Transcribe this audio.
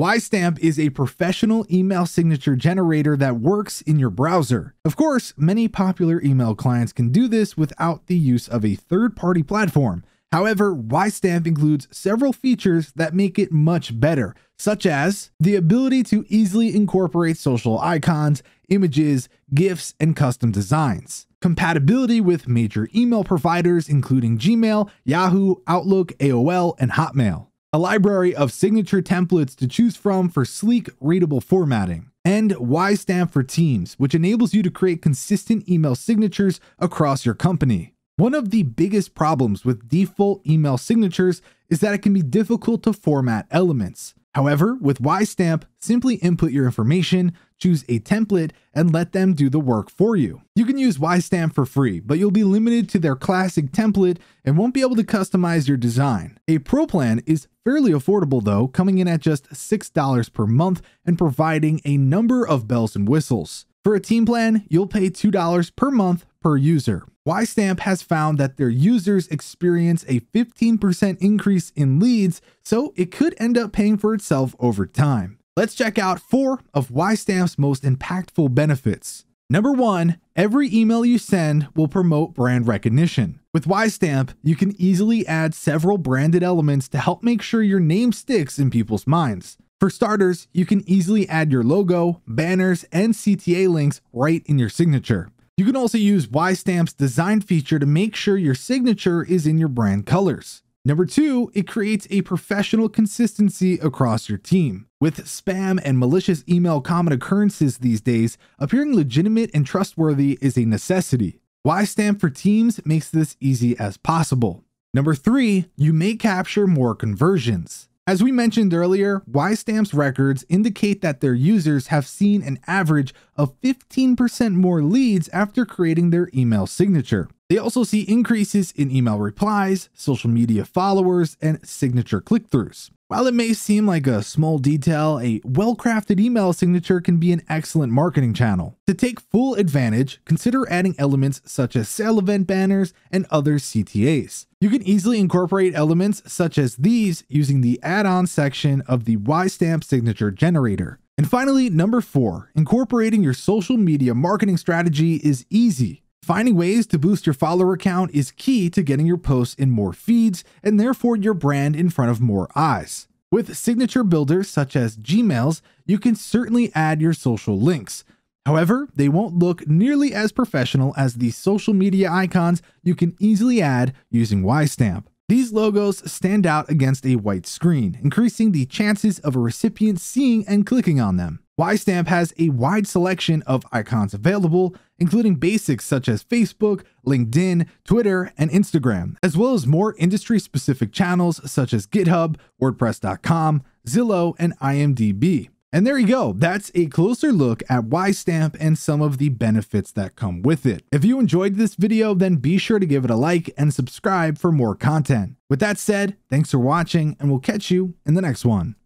WIseStamp is a professional email signature generator that works in your browser. Of course, many popular email clients can do this without the use of a third-party platform. However, WIseStamp includes several features that make it much better, such as the ability to easily incorporate social icons, images, GIFs, and custom designs. Compatibility with major email providers including Gmail, Yahoo, Outlook, AOL, and Hotmail. A library of signature templates to choose from for sleek, readable formatting. And WIseStamp for Teams, which enables you to create consistent email signatures across your company. One of the biggest problems with default email signatures is that it can be difficult to format elements. However, with WIseStamp, simply input your information, choose a template, and let them do the work for you. You can use WIseStamp for free, but you'll be limited to their classic template and won't be able to customize your design. A pro plan is fairly affordable though, coming in at just $6 per month and providing a number of bells and whistles. For a team plan, you'll pay $2 per month per user. WIseStamp has found that their users experience a 15% increase in leads, so it could end up paying for itself over time. Let's check out 4 of WIseStamp's most impactful benefits. Number 1, every email you send will promote brand recognition. With WIseStamp, you can easily add several branded elements to help make sure your name sticks in people's minds. For starters, you can easily add your logo, banners, and CTA links right in your signature. You can also use WIseStamp's design feature to make sure your signature is in your brand colors. Number 2, it creates a professional consistency across your team. With spam and malicious email common occurrences these days, appearing legitimate and trustworthy is a necessity. WIseStamp for Teams makes this easy as possible. Number 3, you may capture more conversions. As we mentioned earlier, WIseStamp's records indicate that their users have seen an average of 15% more leads after creating their email signature. They also see increases in email replies, social media followers, and signature click-throughs. While it may seem like a small detail, a well-crafted email signature can be an excellent marketing channel. To take full advantage, consider adding elements such as sale event banners and other CTAs. You can easily incorporate elements such as these using the add-on section of the WIseStamp Signature Generator. And finally, number 4, incorporating your social media marketing strategy is easy. Finding ways to boost your follower count is key to getting your posts in more feeds and therefore your brand in front of more eyes. With signature builders such as Gmail's, you can certainly add your social links. However, they won't look nearly as professional as the social media icons you can easily add using WIseStamp. These logos stand out against a white screen, increasing the chances of a recipient seeing and clicking on them. WIseStamp has a wide selection of icons available, including basics such as Facebook, LinkedIn, Twitter, and Instagram, as well as more industry-specific channels such as GitHub, WordPress.com, Zillow, and IMDb. And there you go, that's a closer look at WIseStamp and some of the benefits that come with it. If you enjoyed this video, then be sure to give it a like and subscribe for more content. With that said, thanks for watching, and we'll catch you in the next one.